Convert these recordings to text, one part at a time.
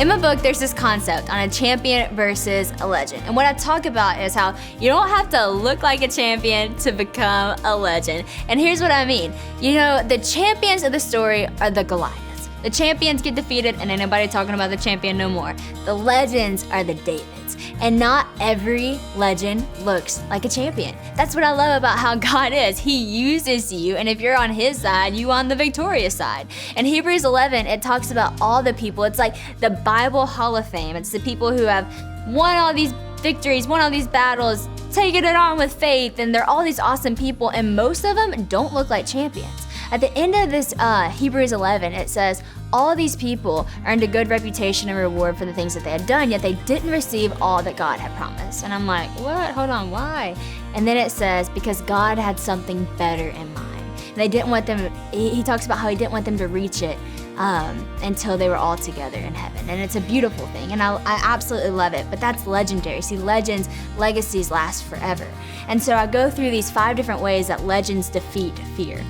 In my book, there's this concept on a champion versus a legend. And what I talk about is how you don't have to look like a champion to become a legend. And here's what I mean. You know, the champions of the story are the Goliaths. The champions get defeated and ain't nobody talking about the champion no more. The legends are the Davids. And not every legend looks like a champion. That's what I love about how God is. He uses you, and if you're on his side, you on the victorious side. In Hebrews 11, it talks about all the people. It's like the Bible Hall of Fame. It's the people who have won all these victories, won all these battles, taken it on with faith, and they're all these awesome people, and most of them don't look like champions. At the end of this Hebrews 11, it says, all these people earned a good reputation and reward for the things that they had done, yet they didn't receive all that God had promised. And I'm like, what? Hold on, why? And then it says, because God had something better in mind. And they didn't want them, he talks about how he didn't want them to reach it until they were all together in heaven. And it's a beautiful thing, and I absolutely love it, but that's legendary. See, legends, legacies last forever. And so I go through these 5 different ways that legends defeat fear.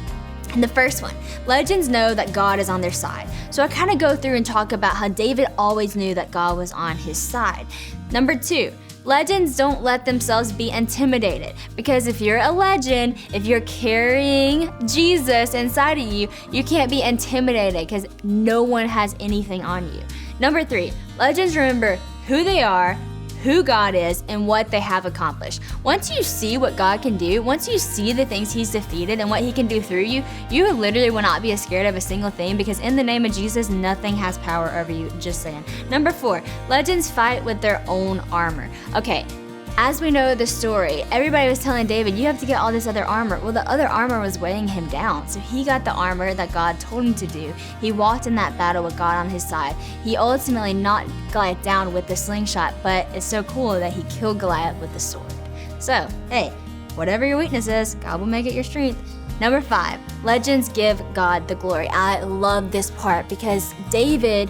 And the first one, legends know that God is on their side. So I kind of go through and talk about how David always knew that God was on his side. Number 2, legends don't let themselves be intimidated, because if you're a legend, if you're carrying Jesus inside of you, you can't be intimidated because no one has anything on you. Number 3, legends remember who they are, who God is, and what they have accomplished. Once you see what God can do, once you see the things he's defeated and what he can do through you, you literally will not be scared of a single thing, because in the name of Jesus, nothing has power over you, just saying. Number 4, legends fight with their own armor. Okay, as we know the story, everybody was telling David, you have to get all this other armor. Well, the other armor was weighing him down. So he got the armor that God told him to do. He walked in that battle with God on his side. He ultimately knocked Goliath down with the slingshot, but it's so cool that he killed Goliath with the sword. So, hey, whatever your weakness is, God will make it your strength. Number 5, legends give God the glory. I love this part because David,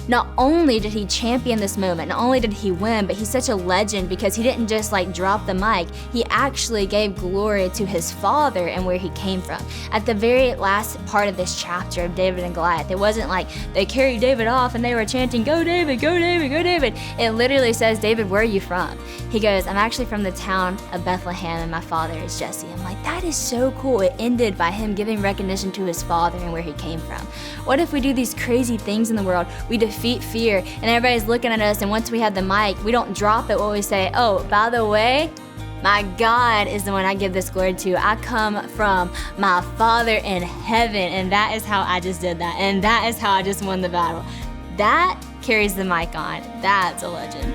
not only did he champion this moment, not only did he win, but he's such a legend because he didn't just drop the mic. He actually gave glory to his father and where he came from. At the very last part of this chapter of David and Goliath, it wasn't like they carried David off and they were chanting, go David, go David, go David. It literally says, David, where are you from? He goes, I'm actually from the town of Bethlehem and my father is Jesse. I'm like, that is so cool. It ended by him giving recognition to his father and where he came from. What if we do these crazy things in the world? We defeat fear and everybody's looking at us, and once we have the mic, we don't drop it when we say, oh, by the way, my God is the one I give this glory to. I come from my Father in heaven, and that is how I just did that, and that is how I just won the battle. That carries the mic on. That's a legend.